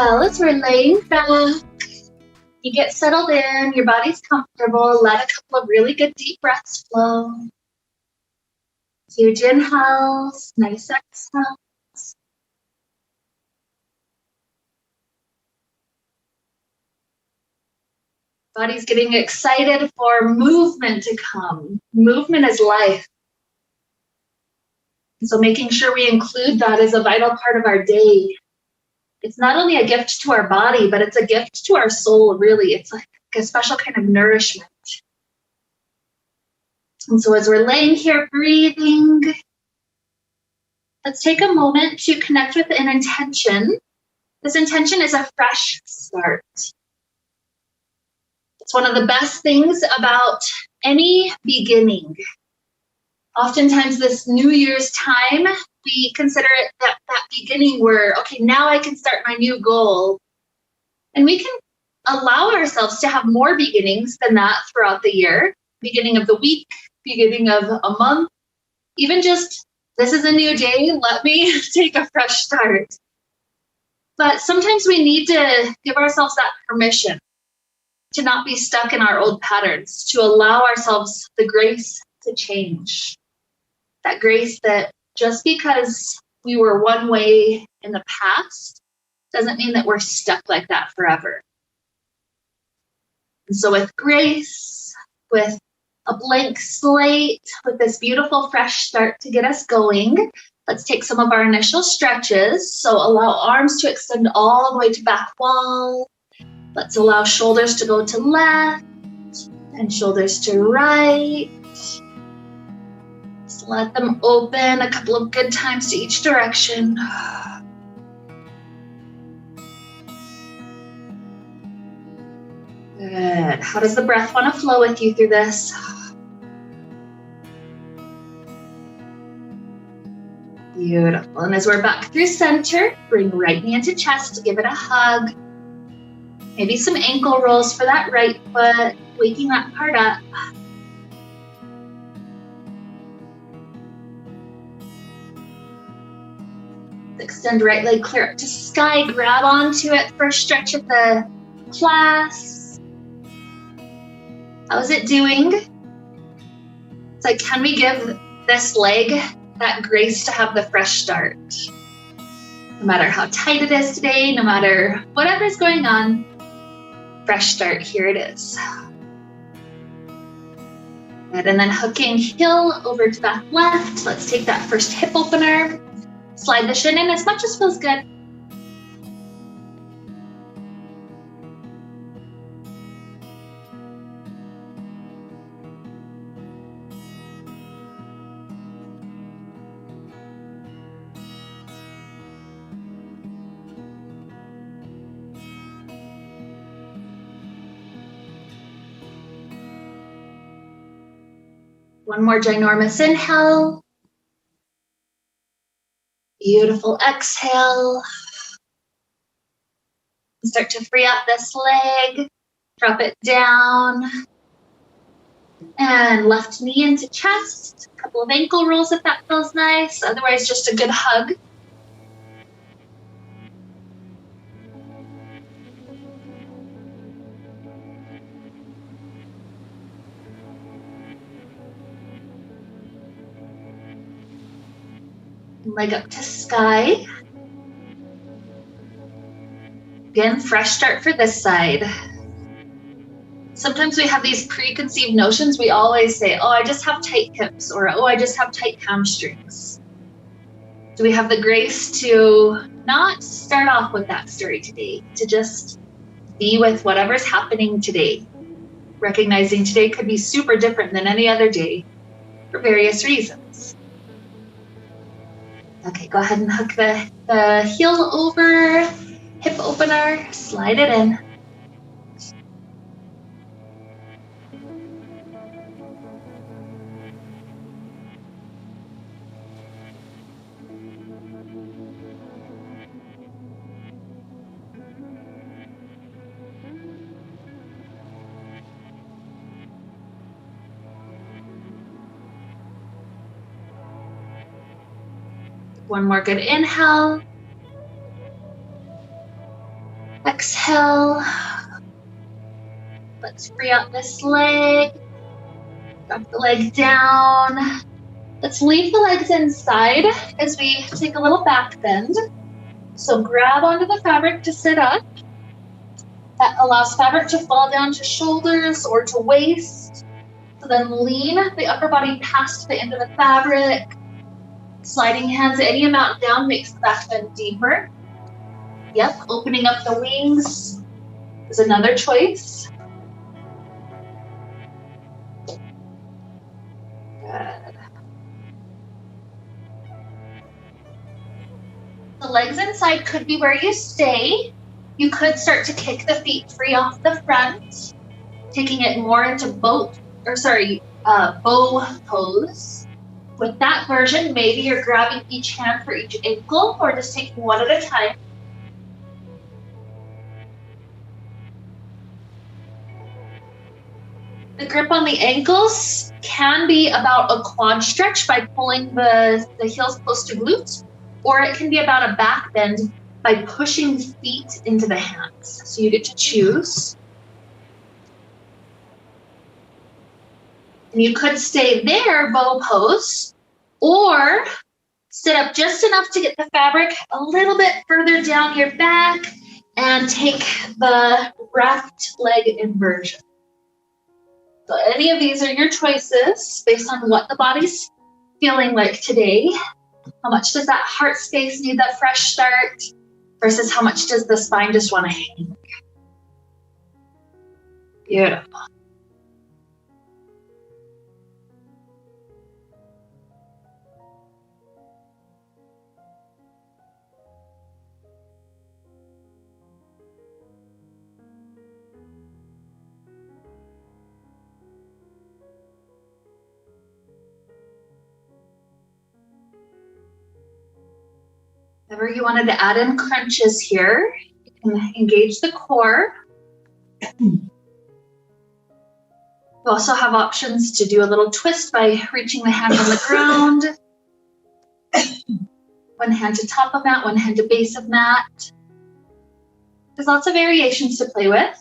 Well, as we're laying back, you get settled in, your body's comfortable, let a couple of really good deep breaths flow. Huge inhales, nice exhales. Body's getting excited for movement to come. Movement is life. So making sure we include that as a vital part of our day. It's not only a gift to our body, but it's a gift to our soul, really. It's like a special kind of nourishment. And so as we're laying here breathing, let's take a moment to connect with an intention. This intention is a fresh start. It's one of the best things about any beginning. Oftentimes this New Year's time, we consider it that beginning where, okay, now I can start my new goal. And we can allow ourselves to have more beginnings than that throughout the year. Beginning of the week, beginning of a month, even just, this is a new day, let me take a fresh start. But sometimes we need to give ourselves that permission to not be stuck in our old patterns, to allow ourselves the grace to change. That grace that just because we were one way in the past doesn't mean that we're stuck like that forever. And so with grace, with a blank slate, with this beautiful fresh start to get us going, let's take some of our initial stretches. So allow arms to extend all the way to back wall. Let's allow shoulders to go to left and shoulders to right. Just let them open a couple of good times to each direction. Good. How does the breath want to flow with you through this? Beautiful. And as we're back through center, bring right knee into chest, give it a hug. Maybe some ankle rolls for that right foot, waking that part up. Extend right leg clear up to sky, grab onto it for a stretch of the class. How's it doing? It's like, can we give this leg that grace to have the fresh start? No matter how tight it is today, no matter whatever's going on, fresh start, here it is. Good, and then hooking heel over to back left. Let's take that first hip opener. Slide the shin in as much as feels good. One more ginormous inhale. Beautiful exhale. Start to free up this leg. Drop it down. And left knee into chest. A couple of ankle rolls if that feels nice. Otherwise, just a good hug. Leg up to sky. Again, fresh start for this side. Sometimes we have these preconceived notions. We always say, oh, I just have tight hips, or oh, I just have tight hamstrings. Do we have the grace to not start off with that story today, to just be with whatever's happening today, recognizing today could be super different than any other day for various reasons. Okay, go ahead and hook the heel over, hip opener, slide it in. One more good inhale. exhale, let's free up this leg. Drop the leg down. Let's leave the legs inside as we take a little back bend. So grab onto the fabric to sit up. That allows fabric to fall down to shoulders or to waist. So then lean the upper body past the end of the fabric. Sliding hands any amount down makes the back bend deeper. Yep, opening up the wings is another choice. Good. The legs inside could be where you stay. You could start to kick the feet free off the front, taking it more into bow pose. With that version, maybe you're grabbing each hand for each ankle or just taking one at a time. The grip on the ankles can be about a quad stretch by pulling the heels close to glutes, or it can be about a back bend by pushing feet into the hands. So you get to choose. And you could stay there, bow pose, or sit up just enough to get the fabric a little bit further down your back and take the wrapped leg inversion. So any of these are your choices based on what the body's feeling like today. How much does that heart space need that fresh start versus how much does the spine just want to hang? Beautiful. Whenever you wanted to add in crunches here, you can engage the core. You also have options to do a little twist by reaching the hand on the ground. One hand to top of mat, one hand to base of mat. There's lots of variations to play with.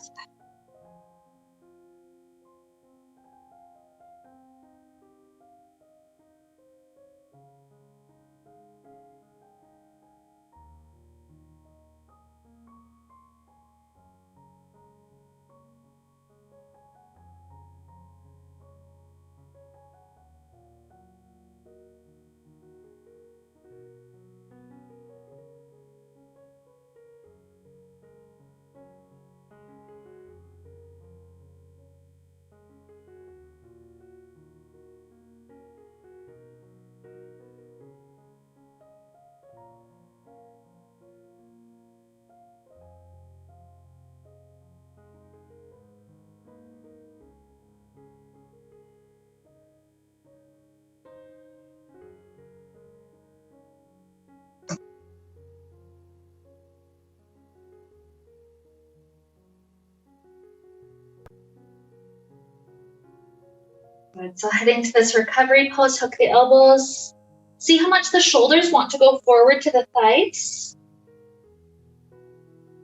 Good, so heading to this recovery pose, hook the elbows. See how much the shoulders want to go forward to the thighs.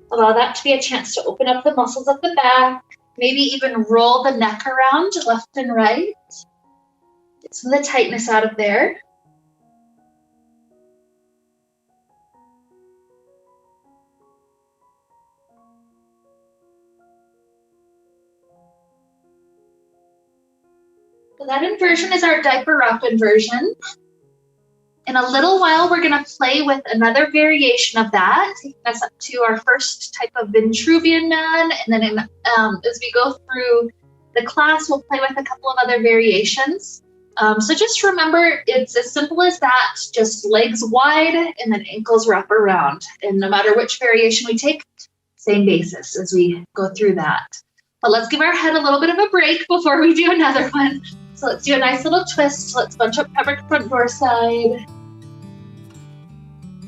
Allow that to be a chance to open up the muscles of the back. Maybe even roll the neck around left and right. Get some of the tightness out of there. So that inversion is our diaper wrap inversion. In a little while, we're going to play with another variation of that, taking us up to our first type of Vitruvian man. And then as we go through the class, we'll play with a couple of other variations. So just remember, it's as simple as that, just legs wide and then ankles wrap around. And no matter which variation we take, same basis as we go through that. But let's give our head a little bit of a break before we do another one. So let's do a nice little twist. Let's bunch up fabric front door side.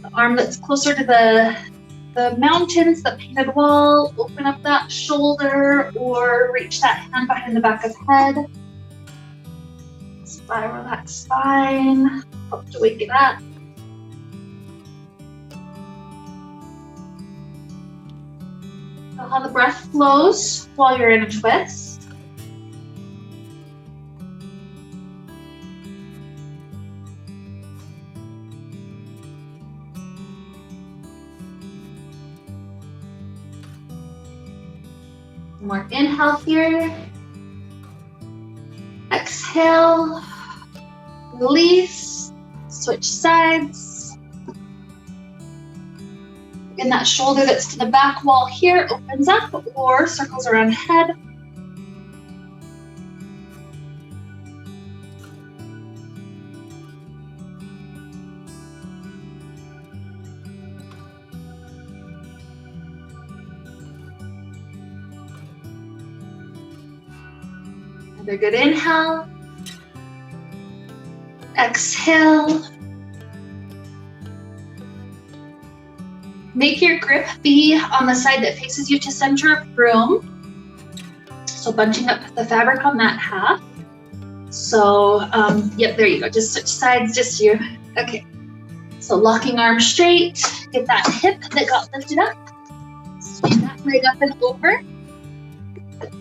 The arm that's closer to the mountains, the painted wall, open up that shoulder or reach that hand behind the back of head. Spiral that spine, help to wake it up. Feel how the breath flows while you're in a twist. More inhale here. Exhale. Release. Switch sides. And that shoulder that's to the back wall here opens up or circles around head. Another good inhale. Exhale. Make your grip be on the side that faces you to center of room. So bunching up the fabric on that half. So, yep, there you go. Just switch sides, just you. Okay. So locking arms straight. Get that hip that got lifted up. Swing that leg up and over.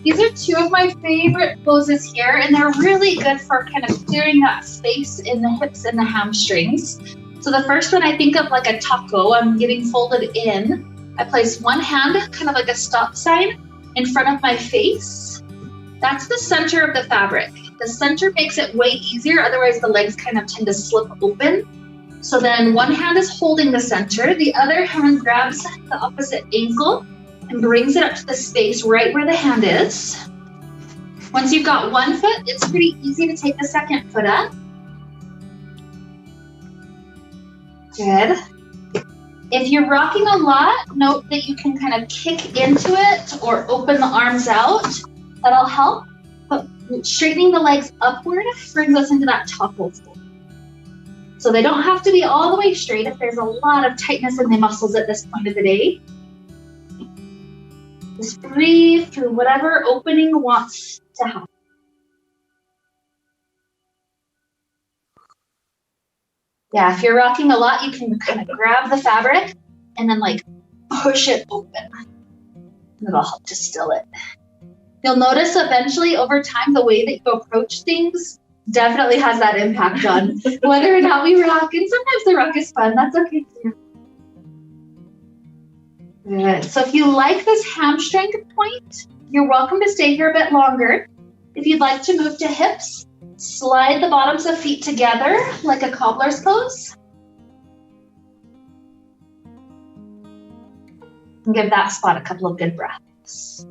These are two of my favorite poses here, and they're really good for kind of clearing that space in the hips and the hamstrings. So the first one I think of like a taco. I'm getting folded in. I place one hand kind of like a stop sign in front of my face. That's the center of the fabric. The center makes it way easier, otherwise the legs kind of tend to slip open. So then one hand is holding the center, the other hand grabs the opposite ankle and brings it up to the space right where the hand is. Once you've got one foot, it's pretty easy to take the second foot up. Good. If you're rocking a lot, note that you can kind of kick into it or open the arms out. That'll help. But straightening the legs upward brings us into that taco fold. So they don't have to be all the way straight if there's a lot of tightness in the muscles at this point of the day. Just breathe through whatever opening wants to happen. Yeah, if you're rocking a lot, you can kind of grab the fabric and then like push it open. It'll help to still it. You'll notice eventually over time, the way that you approach things definitely has that impact on whether or not we rock. And sometimes the rock is fun. That's okay too. Good. So if you like this hamstring point, you're welcome to stay here a bit longer. If you'd like to move to hips, slide the bottoms of feet together like a cobbler's pose. And give that spot a couple of good breaths.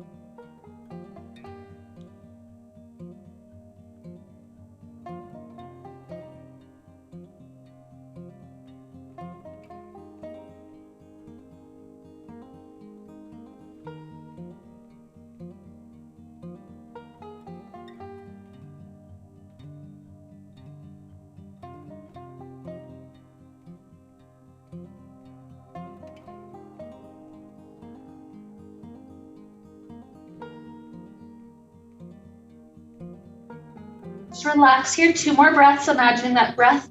Just relax here, 2 more breaths. Imagining that breath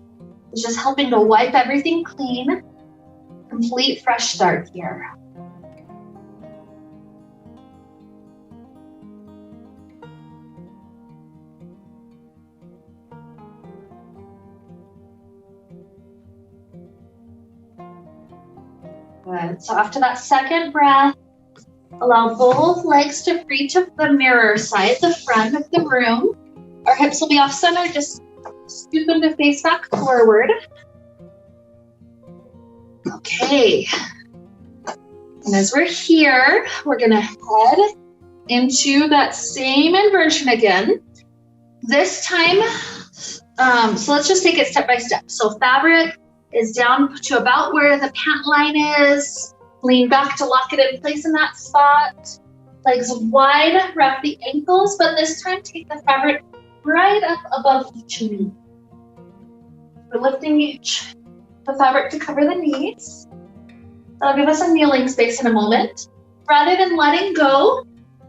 is just helping to wipe everything clean. Complete fresh start here. Good. So after that second breath, allow both legs to free to the mirror side, the front of the room. Our hips will be off center, just scoop them to face back forward. Okay. And as we're here, we're gonna head into that same inversion again. This time, so let's just take it step by step. So fabric is down to about where the pant line is. Lean back to lock it in place in that spot. Legs wide, wrap the ankles, but this time take the fabric right up above each knee. We're lifting the fabric to cover the knees. That'll give us a kneeling space in a moment. Rather than letting go,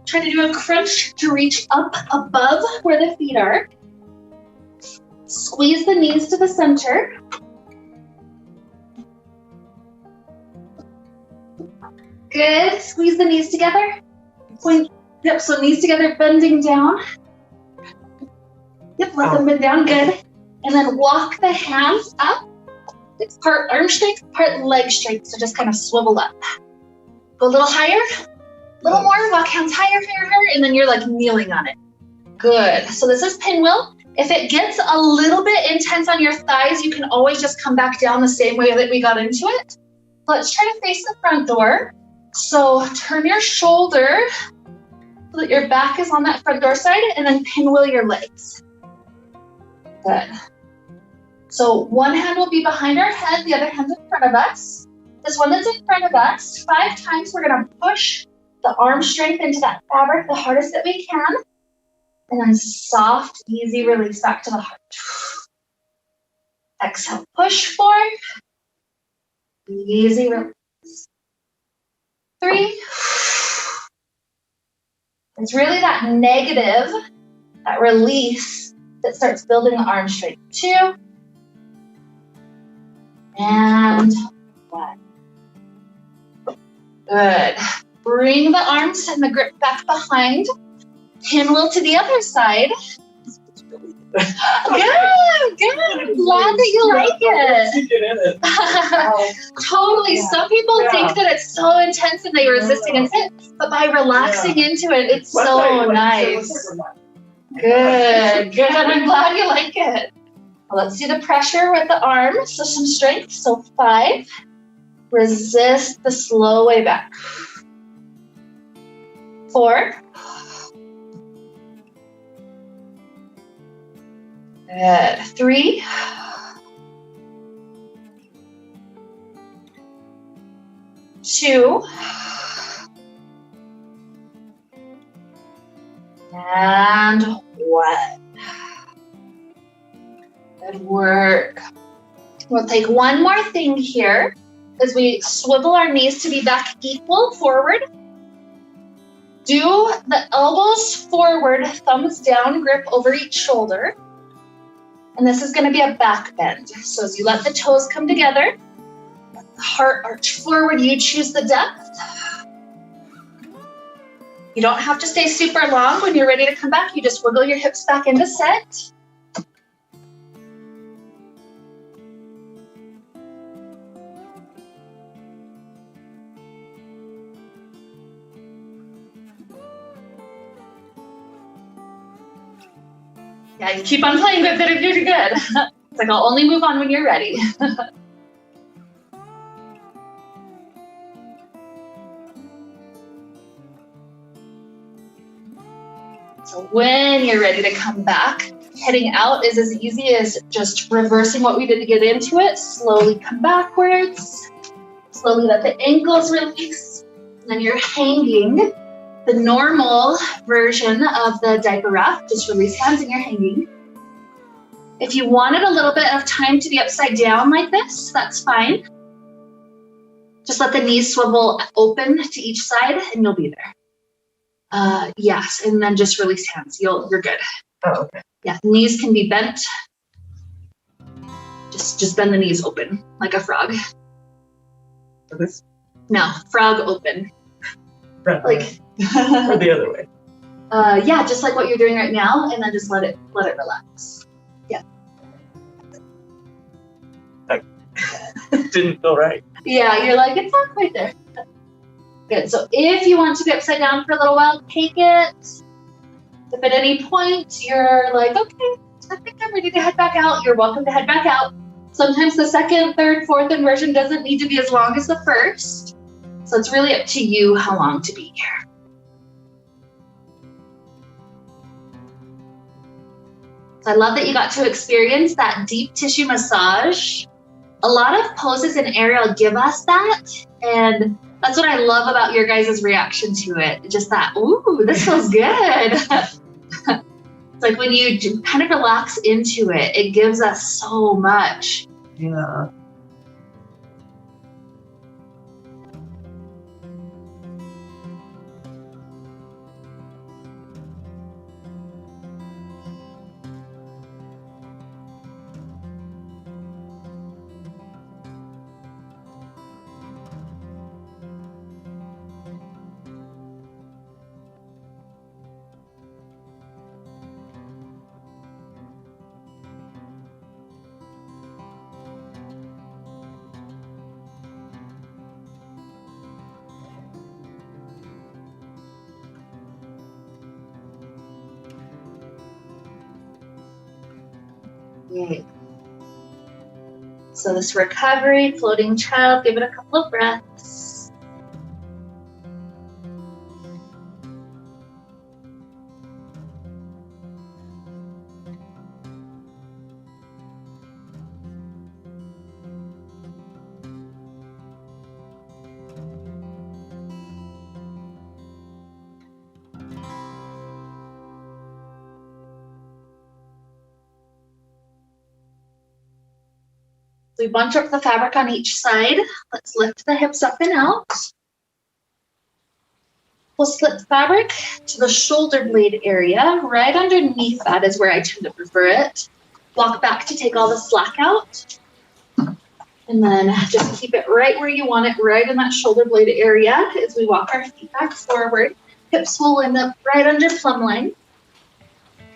try to do a crunch to reach up above where the feet are. Squeeze the knees to the center. Good. Squeeze the knees together. Point. Yep, so knees together, bending down. Yep, let them bend down, good. And then walk the hands up. It's part arm strength, part leg strength, so just kind of swivel up. Go a little higher, a little more, walk hands higher, and then you're like kneeling on it. Good, so this is pinwheel. If it gets a little bit intense on your thighs, you can always just come back down the same way that we got into it. Let's try to face the front door. So turn your shoulder so that your back is on that front door side, and then pinwheel your legs. Good. So one hand will be behind our head, the other hand's in front of us. This one that's in front of us, 5 times we're gonna push the arm strength into that fabric the hardest that we can. And then soft, easy release back to the heart. Exhale, push 4. Easy release. 3. It's really that negative, that release that starts building the arm strength. 2. And 1. Good. Bring the arms and the grip back behind. Pinwheel to the other side. Good. I'm glad that you like it. Totally. Some people think that it's so intense and they resist against it, but by relaxing into it, it's so nice. Good. I'm glad you like it. Well, let's do the pressure with the arms, so some strength. So 5. Resist the slow way back. 4. Good. 3. 2. And 1. Good work. We'll take one more thing here as we swivel our knees to be back equal forward. Do the elbows forward, thumbs down, grip over each shoulder. And this is gonna be a back bend. So as you let the toes come together, let the heart arch forward, you choose the depth. You don't have to stay super long. When you're ready to come back, you just wiggle your hips back into set. Yeah, you keep on playing with it if you're good. It's like I'll only move on when you're ready. So when you're ready to come back, heading out is as easy as just reversing what we did to get into it. Slowly come backwards. Slowly let the ankles release. And then you're hanging. The normal version of the diaper wrap, just release hands and you're hanging. If you wanted a little bit of time to be upside down like this, that's fine. Just let the knees swivel open to each side and you'll be there. Yes, and then just release hands. You're good. Oh, okay. Yeah, knees can be bent. Just bend the knees open like a frog. This? No, frog open. Front Like or the other way. Yeah, just like what you're doing right now, and then just let it relax. Yeah. That didn't feel right. Yeah, you're like, it's not quite there. Good. So if you want to be upside down for a little while, take it. If at any point you're like, okay, I think I'm ready to head back out, you're welcome to head back out. Sometimes the second, third, fourth inversion doesn't need to be as long as the first. So it's really up to you how long to be here. So I love that you got to experience that deep tissue massage. A lot of poses in aerial give us that, and that's what I love about your guys' reaction to it. Just that, ooh, this feels good. It's like when you kind of relax into it, it gives us so much. Yeah. Yay. So this recovery, floating child, give it a couple of breaths. We bunch up the fabric on each side. Let's lift the hips up and out. We'll slip fabric to the shoulder blade area. Right underneath that is where I tend to prefer it. Walk back to take all the slack out. And then just keep it right where you want it, right in that shoulder blade area as we walk our feet back forward. Hips will end up right under plumb line.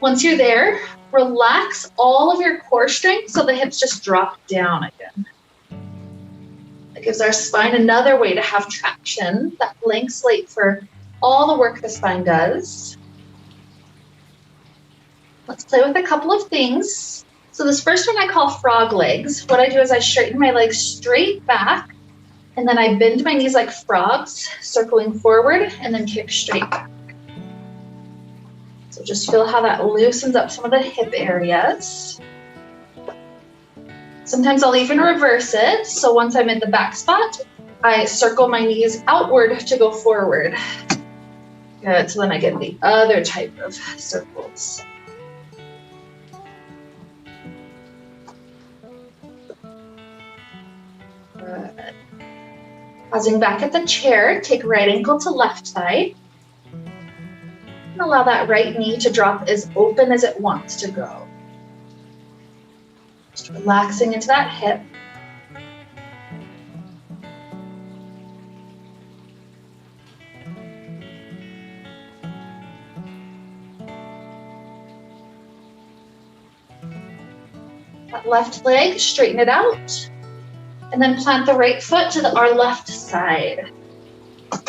Once you're there, relax all of your core strength so the hips just drop down again. That gives our spine another way to have traction, that blank slate for all the work the spine does. Let's play with a couple of things. So this first one I call frog legs. What I do is I straighten my legs straight back, and then I bend my knees like frogs, circling forward, and then kick straight back. So just feel how that loosens up some of the hip areas. Sometimes I'll even reverse it. So once I'm in the back spot, I circle my knees outward to go forward. Good, so then I get the other type of circles. Good. Pausing back at the chair, take right ankle to left thigh. And allow that right knee to drop as open as it wants to go. Just relaxing into that hip. That left leg, straighten it out. And then plant the right foot to our left side.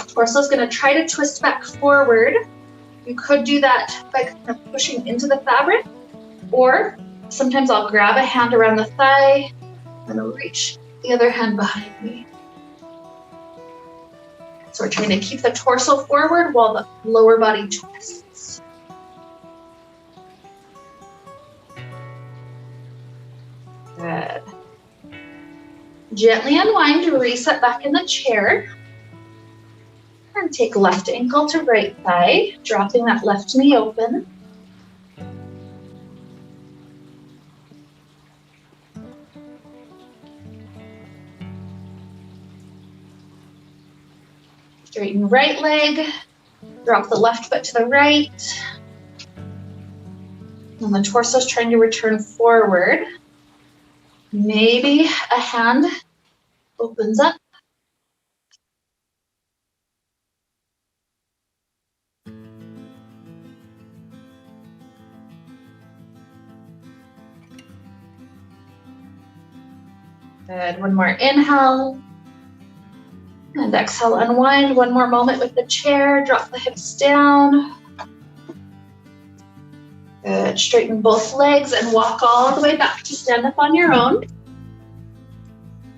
Torso is going to try to twist back forward. You could do that by kind of pushing into the fabric, or sometimes I'll grab a hand around the thigh and reach the other hand behind me. So we're trying to keep the torso forward while the lower body twists. Good. Gently unwind to reset back in the chair. And take left ankle to right thigh, dropping that left knee open. Straighten right leg, drop the left foot to the right. And the torso is trying to return forward. Maybe a hand opens up. Good, one more inhale. And exhale, unwind. One more moment with the chair, drop the hips down. Good, straighten both legs and walk all the way back to stand up on your own.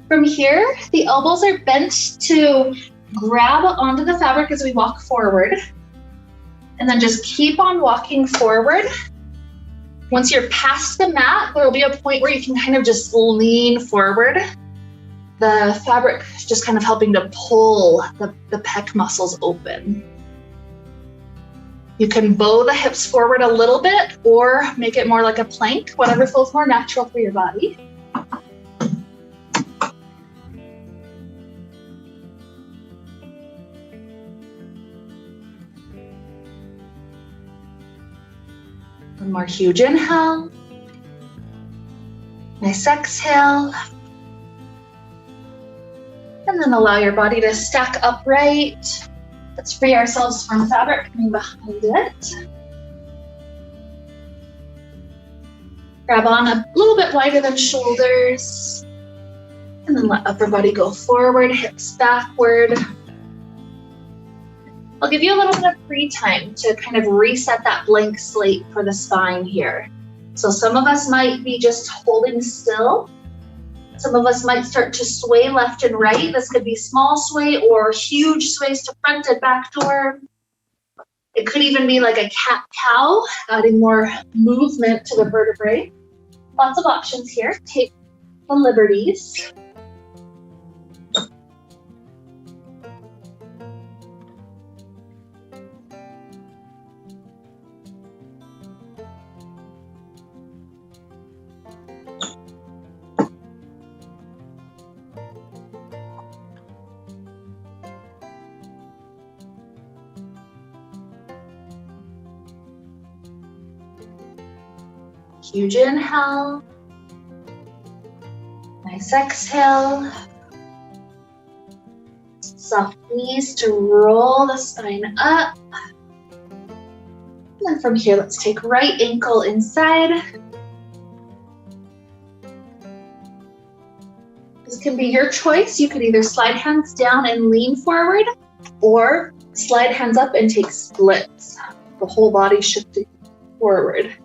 From here, the elbows are bent to grab onto the fabric as we walk forward. And then just keep on walking forward. Once you're past the mat, there will be a point where you can kind of just lean forward. The fabric is just kind of helping to pull the pec muscles open. You can bow the hips forward a little bit or make it more like a plank, whatever feels more natural for your body. One more huge inhale. Nice exhale. And then allow your body to stack upright. Let's free ourselves from fabric coming behind it. Grab on a little bit wider than shoulders. And then let upper body go forward, hips backward. I'll give you a little bit of free time to kind of reset that blank slate for the spine here. So some of us might be just holding still. Some of us might start to sway left and right. This could be small sway or huge sways to front and back door. It could even be like a cat-cow, adding more movement to the vertebrae. Lots of options here. Take the liberties. Huge inhale. Nice exhale. Soft knees to roll the spine up. And then from here, let's take right ankle inside. This can be your choice. You could either slide hands down and lean forward, or slide hands up and take splits. The whole body shifting forward.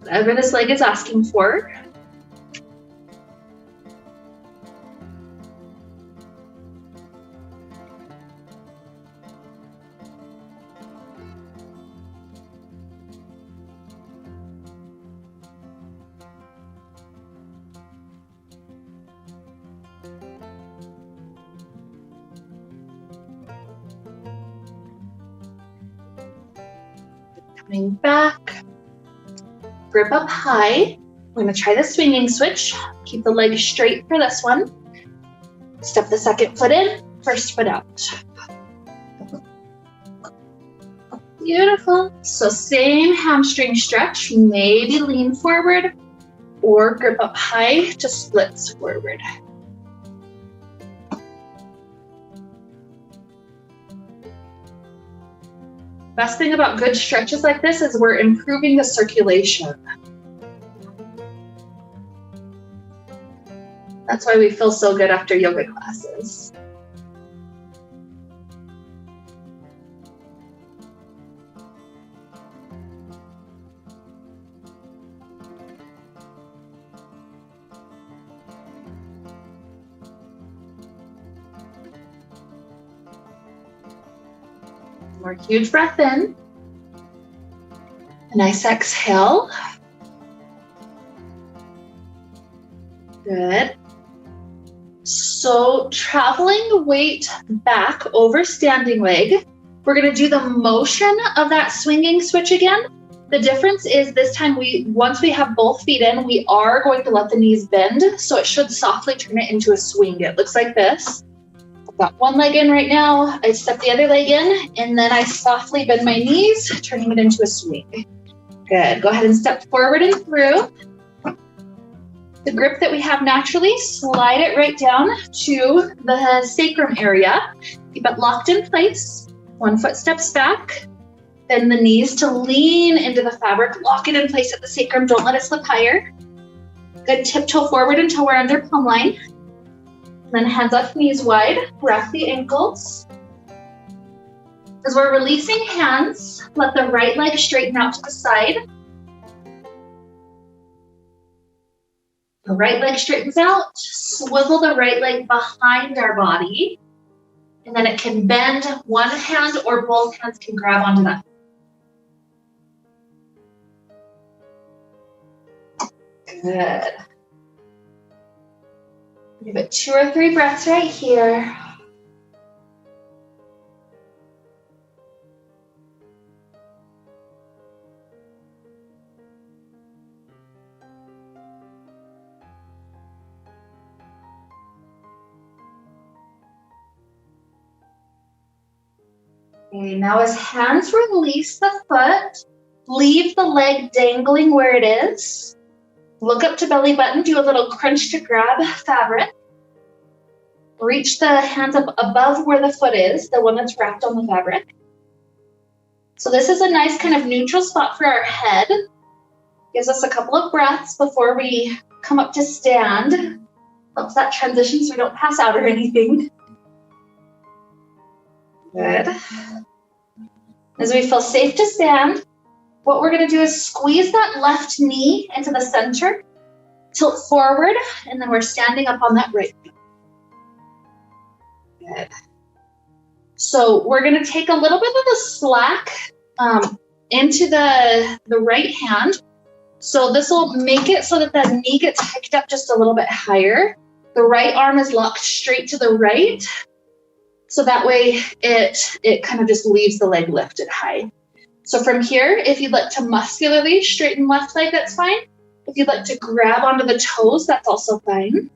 Whatever this leg is asking for. Coming back. Grip up high. We're going to try the swinging switch. Keep the leg straight for this one. Step the second foot in, first foot out. Beautiful. So same hamstring stretch. Maybe lean forward or grip up high to splits forward. Best thing about good stretches like this is we're improving the circulation. That's why we feel so good after yoga classes. More huge breath in. A nice exhale. Good. So traveling weight back over standing leg, we're going to do the motion of that swinging switch again. The difference is this time once we have both feet in, we are going to let the knees bend, so it should softly turn it into a swing. It looks like this. I've got one leg in right now, I step the other leg in, and then I softly bend my knees, turning it into a swing. Good, go ahead and step forward and through. The grip that we have naturally, slide it right down to the sacrum area. Keep it locked in place. One foot steps back, bend the knees to lean into the fabric, lock it in place at the sacrum, don't let it slip higher. Good, tiptoe forward until we're under plumb line. Then hands up, knees wide, wrap the ankles. As we're releasing hands, let the right leg straighten out to the side. The right leg straightens out, swivel the right leg behind our body, and then it can bend. One hand or both hands can grab onto that. Good. Give it 2 or 3 breaths right here. Okay, now as hands release the foot, leave the leg dangling where it is. Look up to belly button, do a little crunch to grab fabric. Reach the hands up above where the foot is, the one that's wrapped on the fabric. So this is a nice kind of neutral spot for our head. Gives us a couple of breaths before we come up to stand. Helps that transition so we don't pass out or anything. Good. As we feel safe to stand, what we're gonna do is squeeze that left knee into the center, tilt forward, and then we're standing up on that right knee. Good. So we're gonna take a little bit of the slack into the right hand. So this will make it so that the knee gets hiked up just a little bit higher. The right arm is locked straight to the right. So that way it kind of just leaves the leg lifted high. So from here, if you'd like to muscularly straighten left leg, that's fine. If you'd like to grab onto the toes, that's also fine.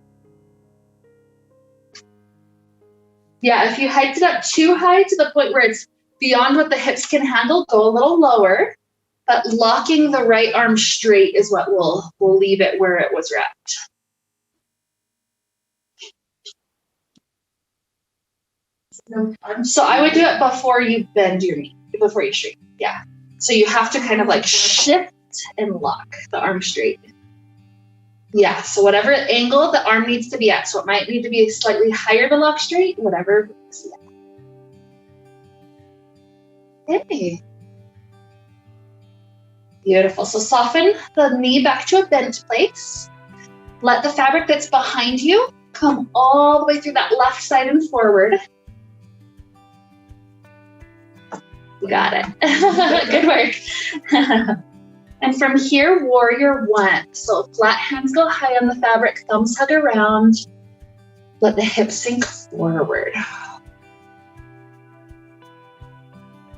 Yeah, if you hiked it up too high to the point where it's beyond what the hips can handle, go a little lower. But locking the right arm straight is what will leave it where it was wrapped. So I would do it before you bend your knee, before you straighten. Yeah. So you have to kind of like shift and lock the arm straight. Yeah. So whatever angle the arm needs to be at. So it might need to be slightly higher to lock straight, whatever. Okay. Beautiful. So soften the knee back to a bent place. Let the fabric that's behind you come all the way through that left side and forward. You got it. Good work. And from here, warrior one. So flat hands go high on the fabric, thumbs hug around. Let the hips sink forward.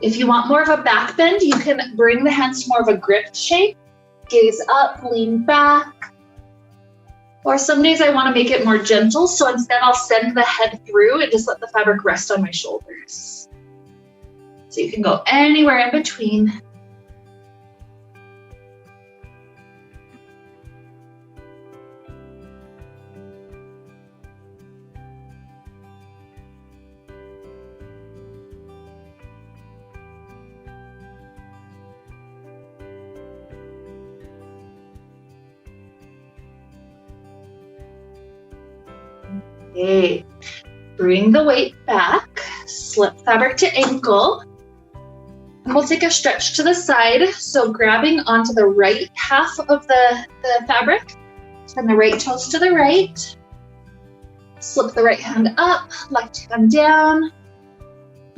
If you want more of a back bend, you can bring the hands to more of a gripped shape. Gaze up, lean back. Or some days I want to make it more gentle, so instead I'll send the head through and just let the fabric rest on my shoulders. So you can go anywhere in between. Okay, bring the weight back, slip fabric to ankle, and we'll take a stretch to the side. So grabbing onto the right half of the fabric, turn the right toes to the right, slip the right hand up, left hand down,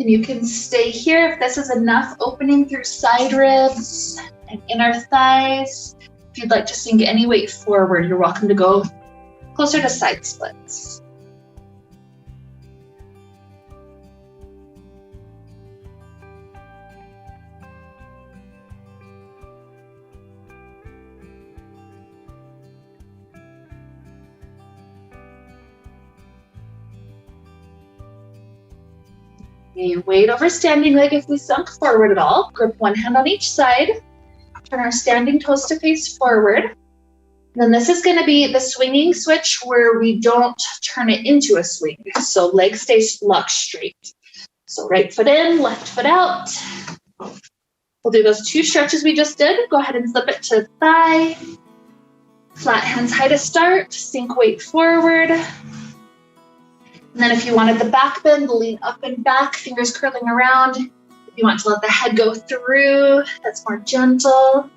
and you can stay here if this is enough, opening through side ribs and inner thighs. If you'd like to sink any weight forward, you're welcome to go closer to side splits. Weight over standing leg if we sunk forward at all. Grip one hand on each side. Turn our standing toes to face forward. And then this is going to be the swinging switch where we don't turn it into a swing. So leg stays locked straight. So right foot in, left foot out. We'll do those two stretches we just did. Go ahead and slip it to thigh. Flat hands high to start. Sink weight forward. And then if you wanted the back bend, lean up and back, fingers curling around. If you want to let the head go through, that's more gentle.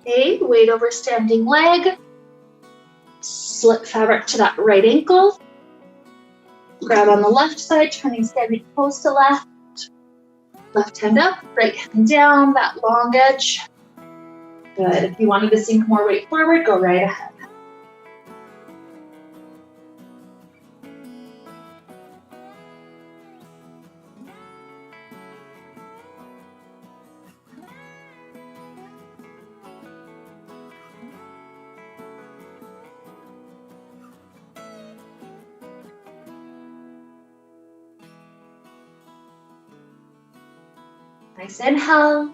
Okay, weight over standing leg. Slip fabric to that right ankle. Grab on the left side, turning standing toes to left. Left hand up, right hand down, that long edge. Good. If you wanted to sink more weight forward, go right ahead. Nice inhale.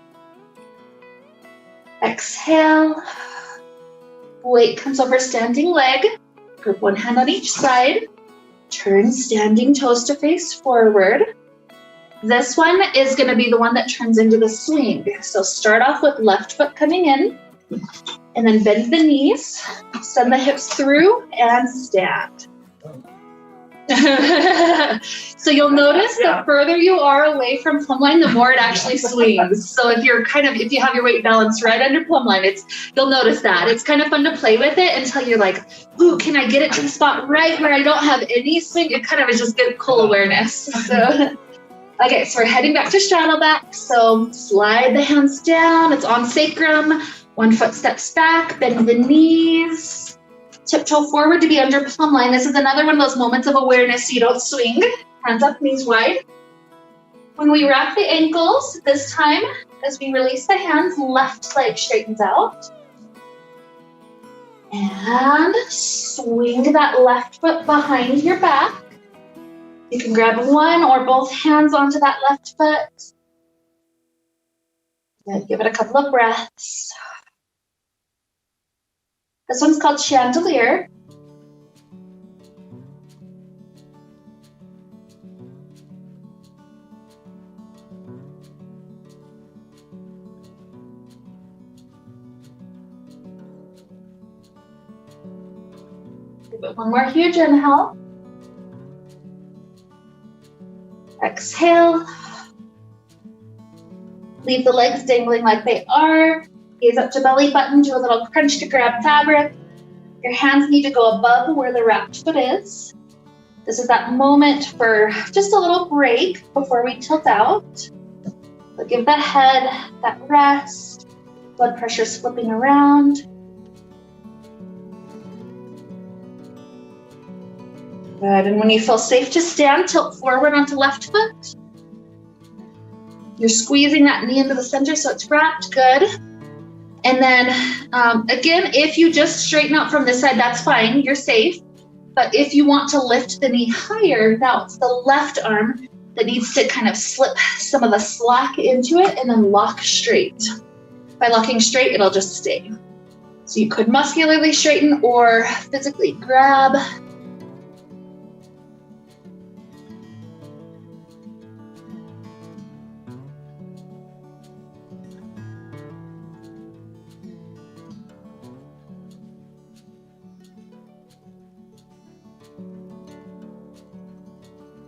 Exhale. Weight comes over standing leg. Grip one hand on each side. Turn standing toes to face forward. This one is going to be the one that turns into the swing. So start off with left foot coming in, and then bend the knees, send the hips through, and stand. So you'll notice the further you are away from plumb line, the more it actually swings. So if you have your weight balanced right under plumb line, you'll notice that. It's kind of fun to play with it until you're like, ooh, can I get it to the spot right where I don't have any swing? It kind of is just good, cool awareness. So, okay, so we're heading back to straddle back. So slide the hands down. It's on sacrum. One foot steps back, bend the knees. Tiptoe forward to be under plumb line. This is another one of those moments of awareness so you don't swing. Hands up, knees wide. When we wrap the ankles, this time, as we release the hands, left leg straightens out. And swing that left foot behind your back. You can grab one or both hands onto that left foot. And give it a couple of breaths. This one's called chandelier. Give it one more huge inhale. Exhale. Leave the legs dangling like they are. Gaze up to belly button, do a little crunch to grab fabric. Your hands need to go above where the wrapped foot is. This is that moment for just a little break before we tilt out. So give the head that rest. Blood pressure slipping around. Good, and when you feel safe to stand, tilt forward onto left foot. You're squeezing that knee into the center so it's wrapped, good. And then, again, if you just straighten out from this side, that's fine, you're safe. But if you want to lift the knee higher, now it's the left arm that needs to kind of slip some of the slack into it and then lock straight. By locking straight, it'll just stay. So you could muscularly straighten or physically grab.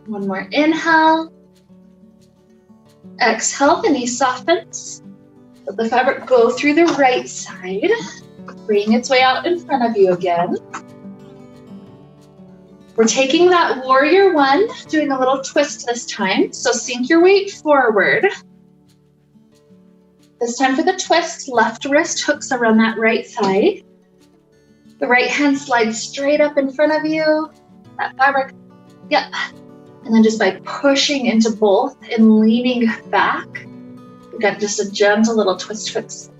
One more inhale. Exhale, the knee softens. Let the fabric go through the right side, bring its way out in front of you again. We're taking that warrior one, doing a little twist this time. So sink your weight forward. This time for the twist, left wrist hooks around that right thigh. The right hand slides straight up in front of you. That fabric, yep. And then just by pushing into both and leaning back, we've got just a gentle little twist twist.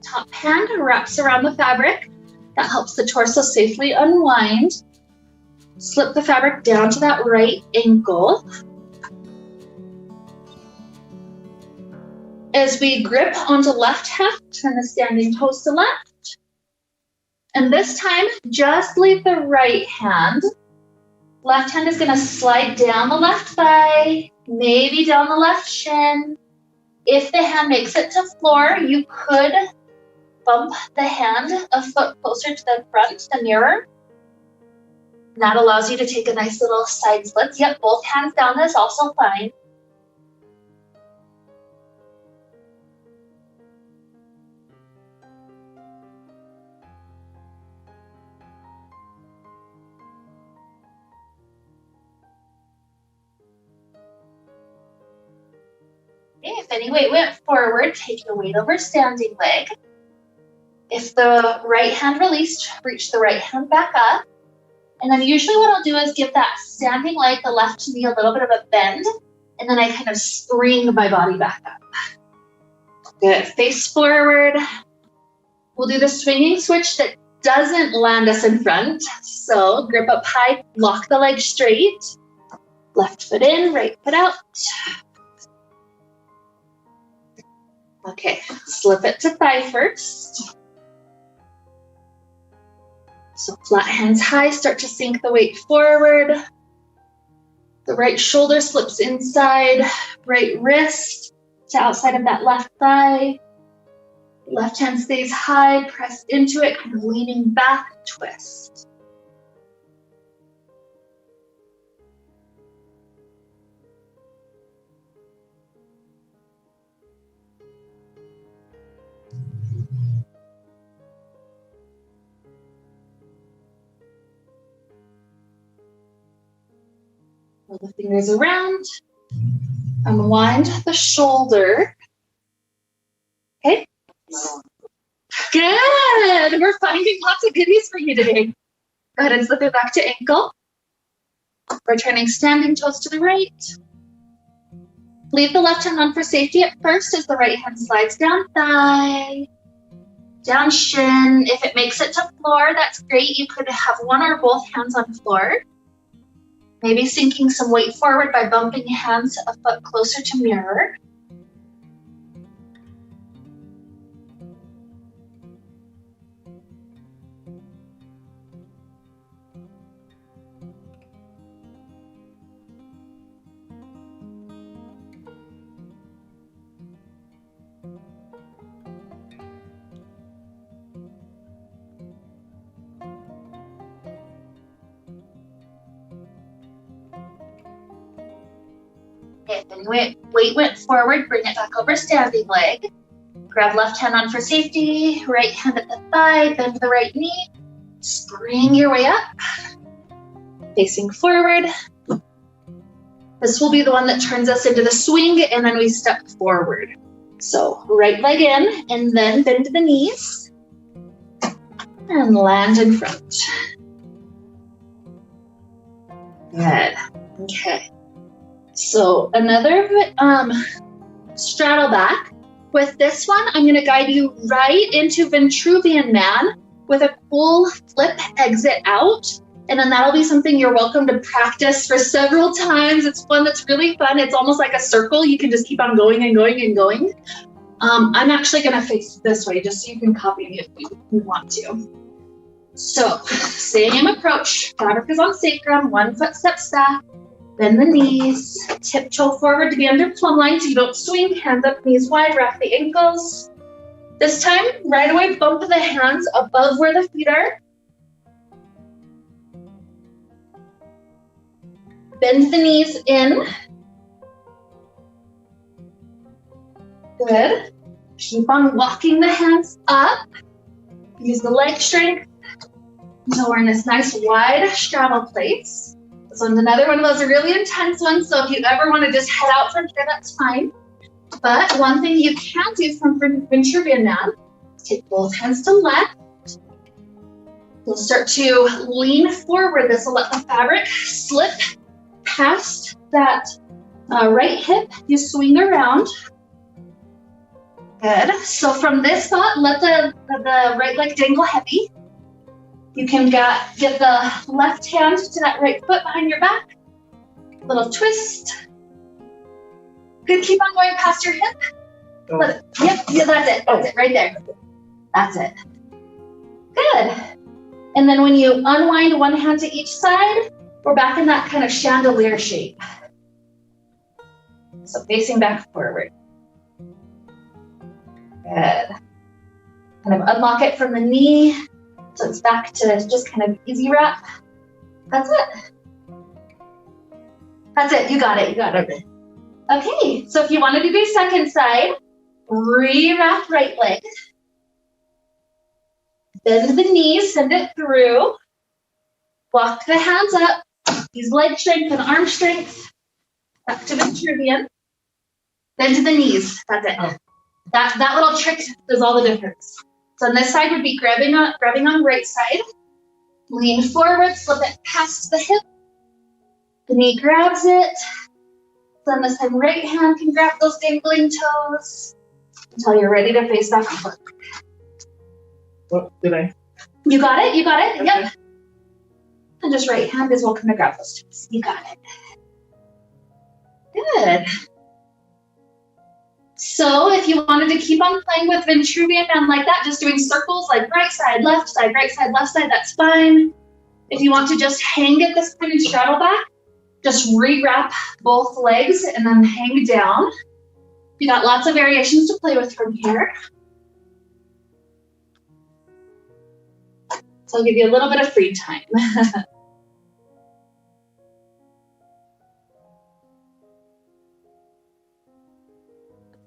Top hand wraps around the fabric. That helps the torso safely unwind. Slip the fabric down to that right ankle. As we grip onto left hip, turn the standing toes to left. And this time, just leave the right hand. Left hand is going to slide down the left thigh, maybe down the left shin. If the hand makes it to floor, you could bump the hand a foot closer to the front, the mirror. That allows you to take a nice little side splits. Yep, both hands down is also fine. Okay, if any weight went forward, take your weight over standing leg. If the right hand released, reach the right hand back up. And then usually what I'll do is give that standing leg, the left knee, a little bit of a bend, and then I kind of spring my body back up. Good, face forward. We'll do the swinging switch that doesn't land us in front. So grip up high, lock the leg straight. Left foot in, right foot out. Okay, slip it to thigh first. So flat hands high, start to sink the weight forward. The right shoulder slips inside, right wrist to outside of that left thigh. Left hand stays high, press into it, kind of leaning back, twist. Roll the fingers around, unwind the shoulder. Okay. Good. We're finding lots of goodies for you today. Go ahead and slip it back to ankle. Returning standing toes to the right. Leave the left hand on for safety at first as the right hand slides down thigh, down shin. If it makes it to floor, that's great. You could have one or both hands on floor. Maybe sinking some weight forward by bumping hands a foot closer to mirror. Okay, then weight went forward, bring it back over standing leg. Grab left hand on for safety, right hand at the thigh, bend the right knee. Spring your way up, facing forward. This will be the one that turns us into the swing, and then we step forward. So right leg in, and then bend the knees, and land in front. Good, okay. So another straddle back. With this one, I'm gonna guide you right into Vitruvian Man with a cool flip exit out. And then that'll be something you're welcome to practice for several times. It's one that's really fun. It's almost like a circle. You can just keep on going and going and going. I'm actually gonna face this way just so you can copy me if you want to. So same approach, fabric is on sacrum, 1 foot steps back. Bend the knees, tiptoe forward to be under plumb line so you don't swing, hands up, knees wide, wrap the ankles. This time, right away, bump the hands above where the feet are. Bend the knees in. Good. Keep on walking the hands up. Use the leg strength. So we're in this nice wide straddle place. This one's another one of those really intense ones, so if you ever want to just head out from here, that's fine. But one thing you can do from Vitruvian Man is take both hands to left. You'll start to lean forward. This will let the fabric slip past that right hip. You swing around. Good. So from this spot, let the right leg dangle heavy. You can get the left hand to that right foot behind your back. Little twist. Good, keep on going past your hip. Oh. Yep, yeah, that's it. That's it, right there. That's it. Good. And then when you unwind one hand to each side, we're back in that kind of chandelier shape. So facing back forward. Good. Kind of unlock it from the knee. So it's back to just kind of easy wrap. That's it. That's it, you got it, you got it. Okay, so if you wanted to do second side, re-wrap right leg. Bend the knees, send it through. Walk the hands up. Use leg strength and arm strength. Back to Vitruvian. Bend to the knees, that's it. That little trick does all the difference. So on this side would be grabbing on right side. Lean forward, slip it past the hip. The knee grabs it. So on this time, right hand can grab those dangling toes until you're ready to face back forward. What did I? You got it? You got it? Okay. Yep. And just right hand is welcome to grab those toes. You got it. Good. So if you wanted to keep on playing with Vitruvian Man like that, just doing circles like right side, left side, that's fine. If you want to just hang at this point and straddle back, just re-wrap both legs and then hang down. You got lots of variations to play with from here. So I'll give you a little bit of free time.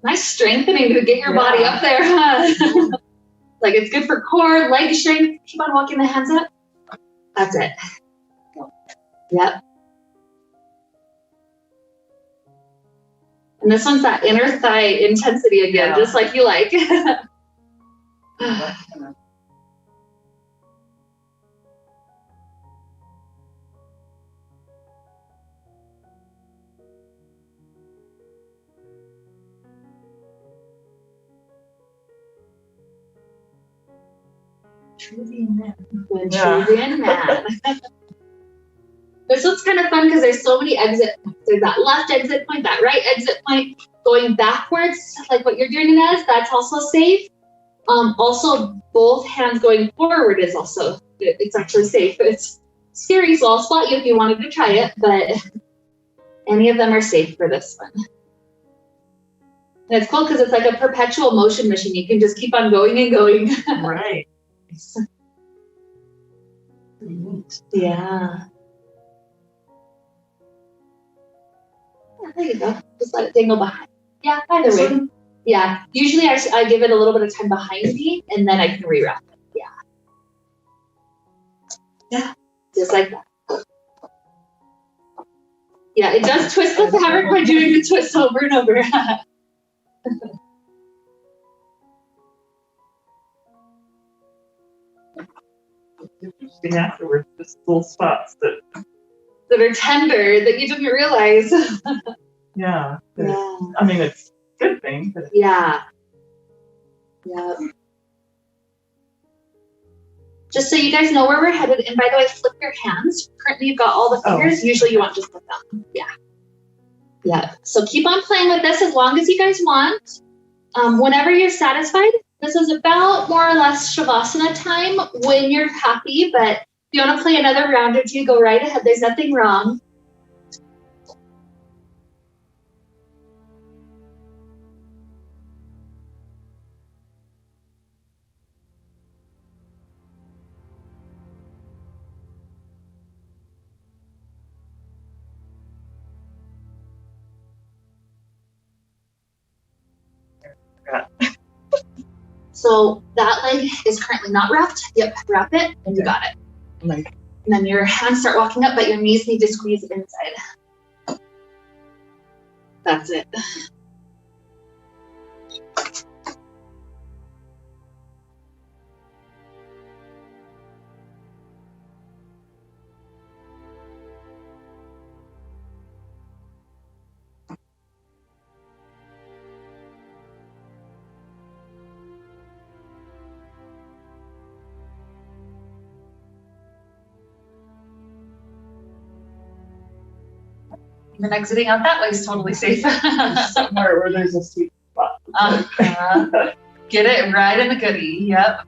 Nice strengthening to get your body up there, huh? Like it's good for core, leg strength. Keep on walking the hands up. That's it. Yep. And this one's that inner thigh intensity again, just like you like. Vitruvian Man. Vitruvian Man. This one's kind of fun because there's so many exit points. There's that left exit point, that right exit point. Going backwards, like what you're doing, Inez, that's also safe. Also, both hands going forward is also, it's actually safe. It's scary, so I'll spot you if you wanted to try it, but any of them are safe for this one. And it's cool because it's like a perpetual motion machine. You can just keep on going and going. Right. Yeah. There you go. Just let it dangle behind. Yeah, either way. Yeah. Usually I give it a little bit of time behind me and then I can rewrap it. Yeah. Yeah. Just like that. Yeah, it does twist the fabric by doing the twist over and over. Interesting afterwards, just little spots that are tender that you didn't realize. Yeah. Yeah. I mean, it's a good thing. But Yeah. Yeah. Just so you guys know where we're headed, and by the way, flip your hands. Currently you've got all the fingers. Usually you want just the thumb. Yeah. Yeah. So keep on playing with this as long as you guys want. Whenever you're satisfied, this is about more or less Shavasana time when you're happy, but if you want to play another round or two, go right ahead. There's nothing wrong. So that leg is currently not wrapped. Yep, wrap it, and you got it. And then your hands start walking up, but your knees need to squeeze inside. That's it. Even exiting out that way is totally safe. somewhere where there's a sweet spot. Get it right in the goodie. Yep.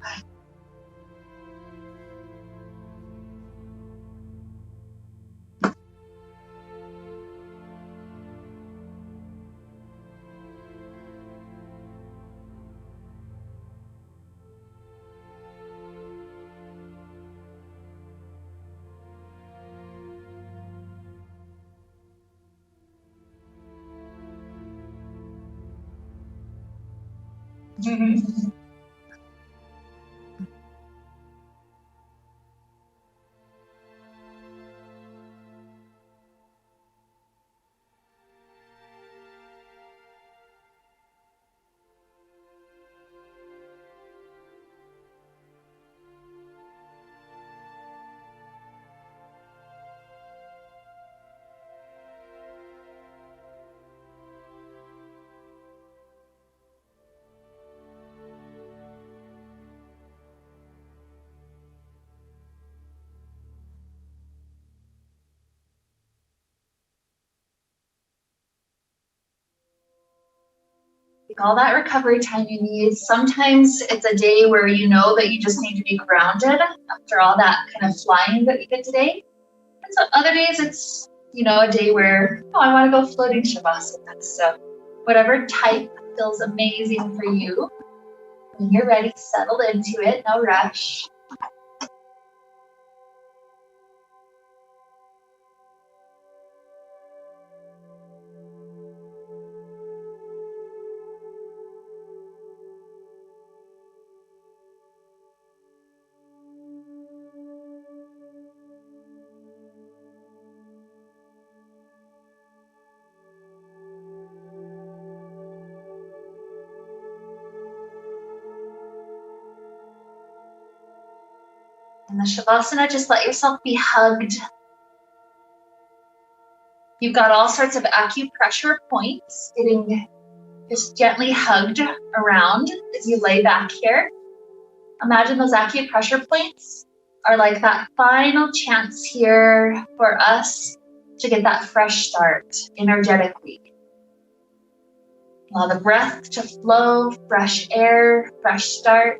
Take all that recovery time you need. Sometimes it's a day where you know that you just need to be grounded after all that kind of flying that you did today. And so other days it's, a day where, I want to go floating Shavasana. So whatever type feels amazing for you. When you're ready, settle into it, no rush. In the Shavasana, just let yourself be hugged. You've got all sorts of acupressure points getting just gently hugged around as you lay back here. Imagine those acupressure points are like that final chance here for us to get that fresh start energetically. Allow the breath to flow, fresh air, fresh start.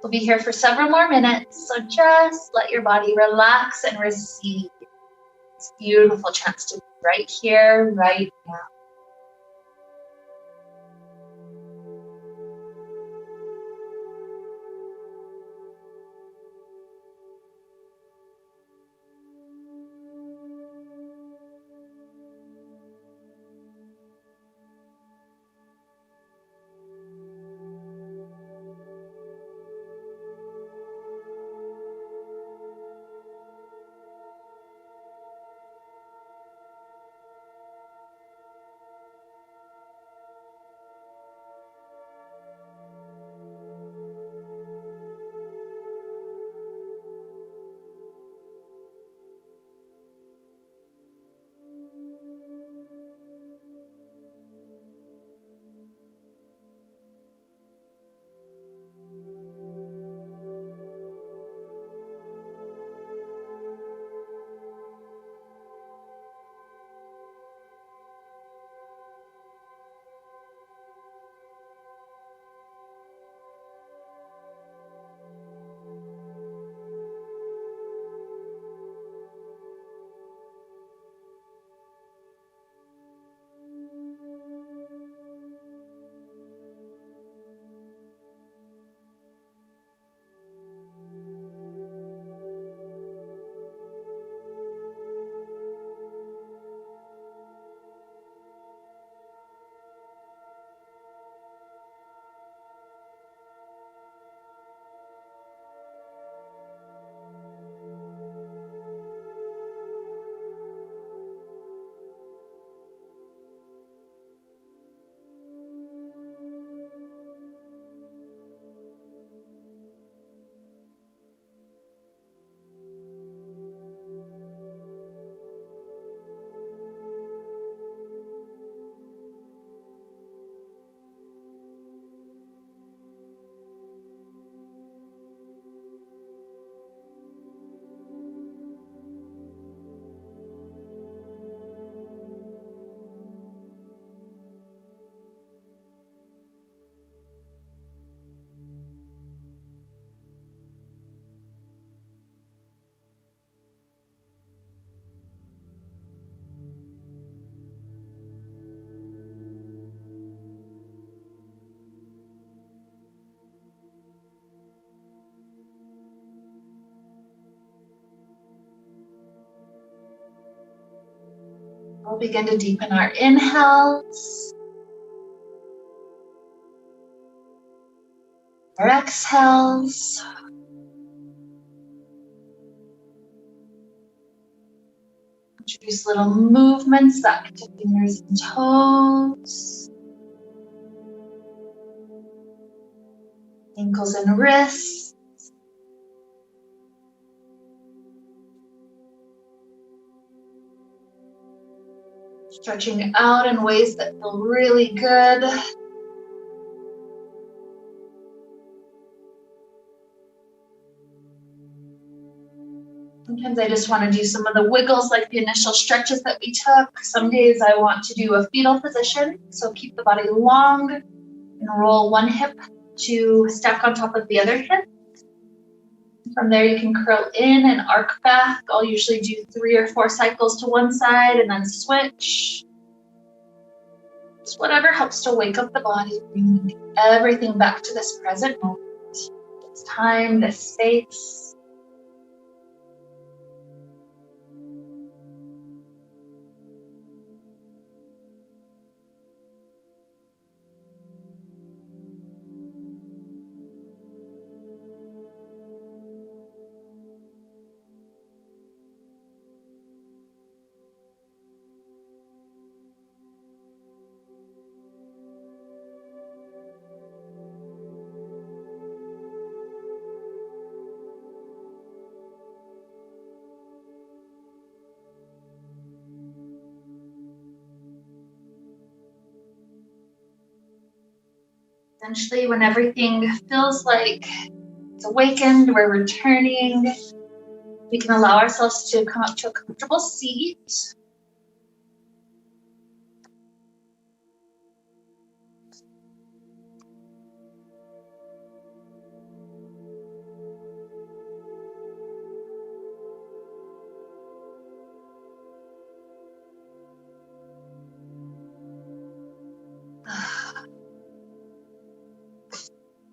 We'll be here for several more minutes, so just let your body relax and receive this beautiful chance to be right here, right now. We'll begin to deepen our inhales, our exhales. Introduce little movements back to fingers and toes, ankles and wrists. Stretching out in ways that feel really good. And Sometimes I just want to do some of the wiggles like the initial stretches that we took. Some days I want to do a fetal position. So keep the body long and roll one hip to stack on top of the other hip. From there you can curl in and arc back. I'll usually do 3 or 4 cycles to one side and then switch. Just whatever helps to wake up the body, bring everything back to this present moment. This time, this space. Essentially, when everything feels like it's awakened, we're returning, we can allow ourselves to come up to a comfortable seat.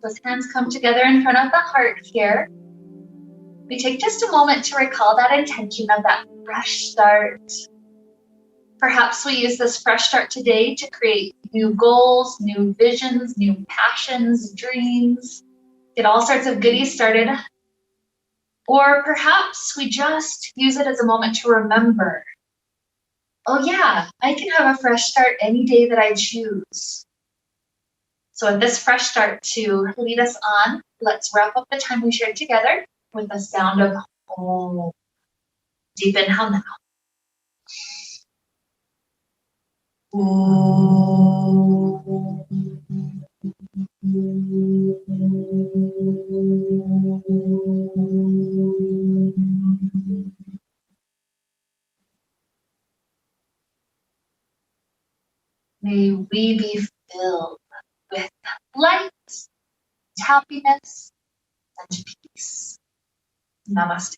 Those hands come together in front of the heart here. We take just a moment to recall that intention of that fresh start. Perhaps we use this fresh start today to create new goals, new visions, new passions, dreams, get all sorts of goodies started. Or perhaps we just use it as a moment to remember, oh yeah, I can have a fresh start any day that I choose. So with this fresh start to lead us on, let's wrap up the time we shared together with the sound of Om. Deep inhale now. May we be filled with light, happiness, and peace. Namaste.